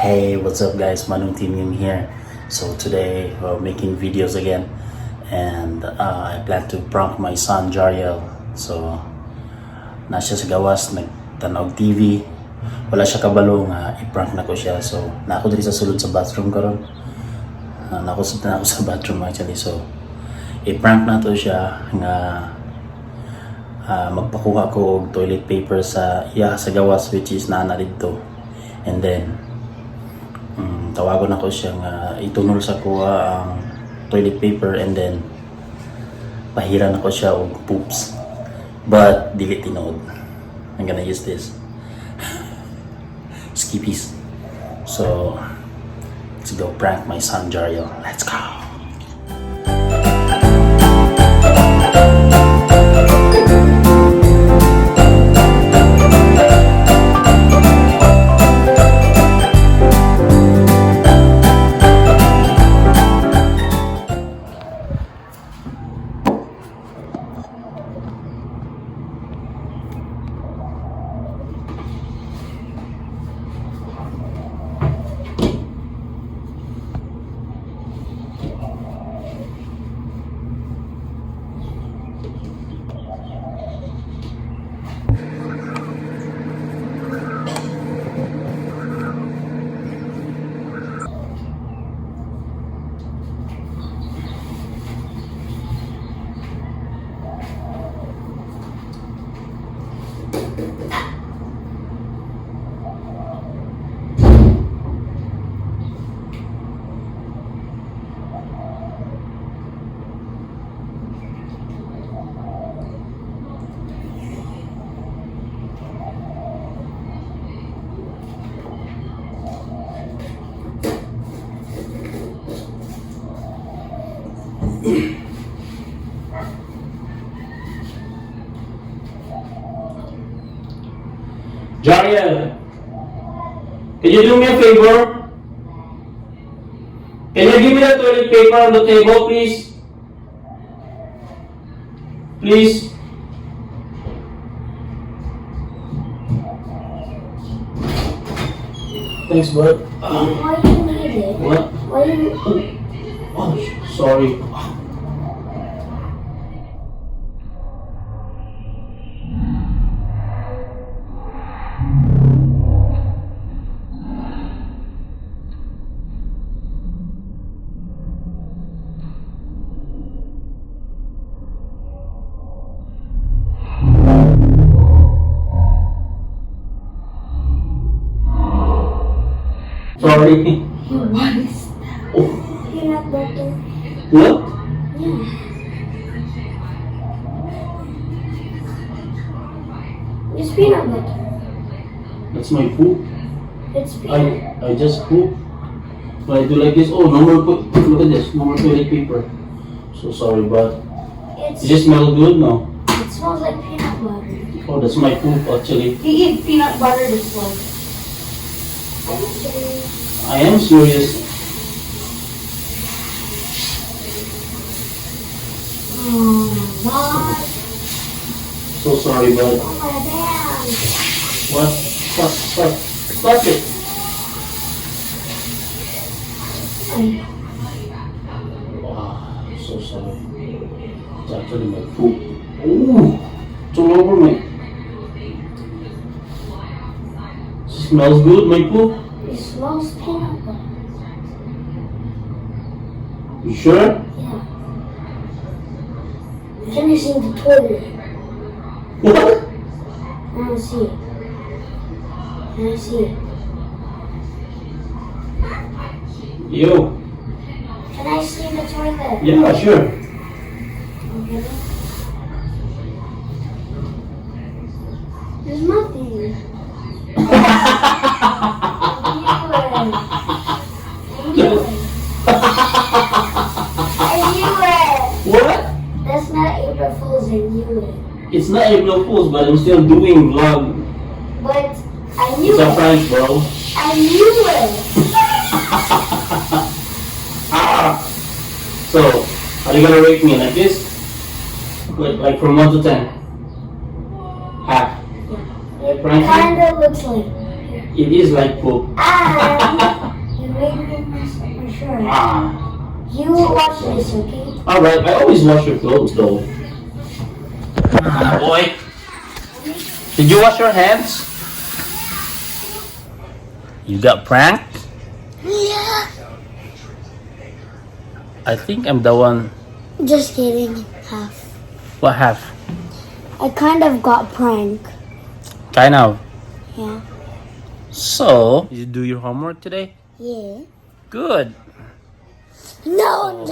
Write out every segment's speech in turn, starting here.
Hey, what's up guys? Manong Timyong here. So today we're making videos again, and I plan to prank my son Jarriel. So nasa sa gawas, nagtanaw TV. Wala siya kabalo nga i-prank na ko siya. So nako diri sa sulod sa bathroom karon. Nako sa bathroom actually. So i-prank na to siya nga magpakuha ko og toilet paper sa sa gawas, which is nana dito. And then tawagon ako siya nga itunol sa kuha ang toilet paper, and then pahiran ako siya og poops, but dili tinuod. I'm gonna use this skippies. So let's go prank my son Jarriel. Let's go. Jarriel, can you do me a favor? Can you give me the toilet paper on the table, please? Please. Thanks, bud. Why do you need it? What? Why do you... Oh, sorry. Sorry. What is that? Oh, Peanut butter. what? Yeah. It's peanut butter. That's my poop. It's peanut. I just poop. When I do like this, oh, no more look at this, no more toilet paper. So sorry, but It's, does it smell good? No. it smells like peanut butter. Oh, that's my poop actually. You eat peanut butter this way. I am serious. Oh my. So sorry, but Oh my damn. what? Stop it. Wow, so sorry. It's actually my poop. Ooh, it's all over me. Smells good, my poop. It smells peanut butter. You sure? Yeah. Finishing the toilet. What? I don't see it. I don't see it. Yo. Can I see the toilet? Yeah, sure. Okay. There's nothing. I knew it. What? That's not April Fool's. I knew it. It's not April Fool's, but I'm still doing vlog. But I knew It's a it. prank, bro. I knew it. Ah! So, are you gonna rate me like this? Like from 1 to 10? Half. It Prank? kind of looks like. It is like poop. Ah. You wash this, okay? Alright, I always wash your clothes though. Boy, did you wash your hands? You got pranked? Yeah. I think I'm the one. Just kidding. Half. What have? I kind of got pranked. Kind of. Yeah. So, you do your homework today? Yeah. Good. No.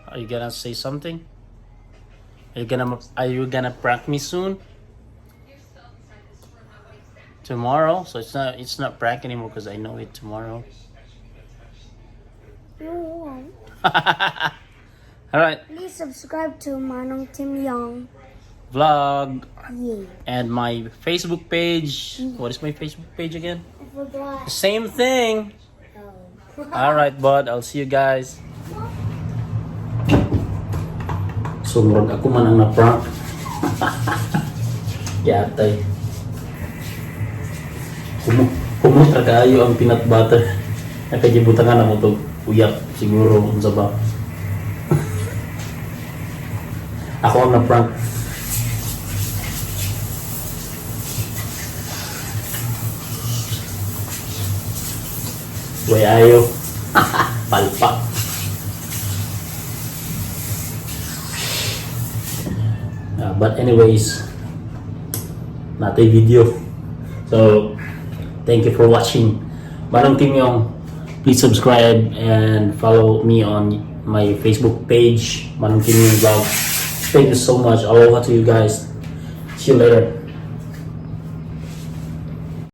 Are you gonna say something? Are you gonna prank me soon? Tomorrow? So it's not prank anymore because I know it tomorrow. You won't. Alright. Please subscribe to manong timyong. Vlog Yeah. and my Facebook page. What is my Facebook page again? I forgot. Same thing. Oh. Alright, bud. I'll see you guys. So, murag ako man ang na-prank. Yatay. Kumusta kayo ang peanut butter? Nakagibutangan na mo to. Uyak, siguro, unsa ba? Ako ang na-prank. Way ayo. Palpa. But anyways, natay video. So, thank you for watching. Manong Timyong, please subscribe and follow me on my Facebook page, Manong Timyong Vlog. Thank you so much. Aloha to you guys. See you later.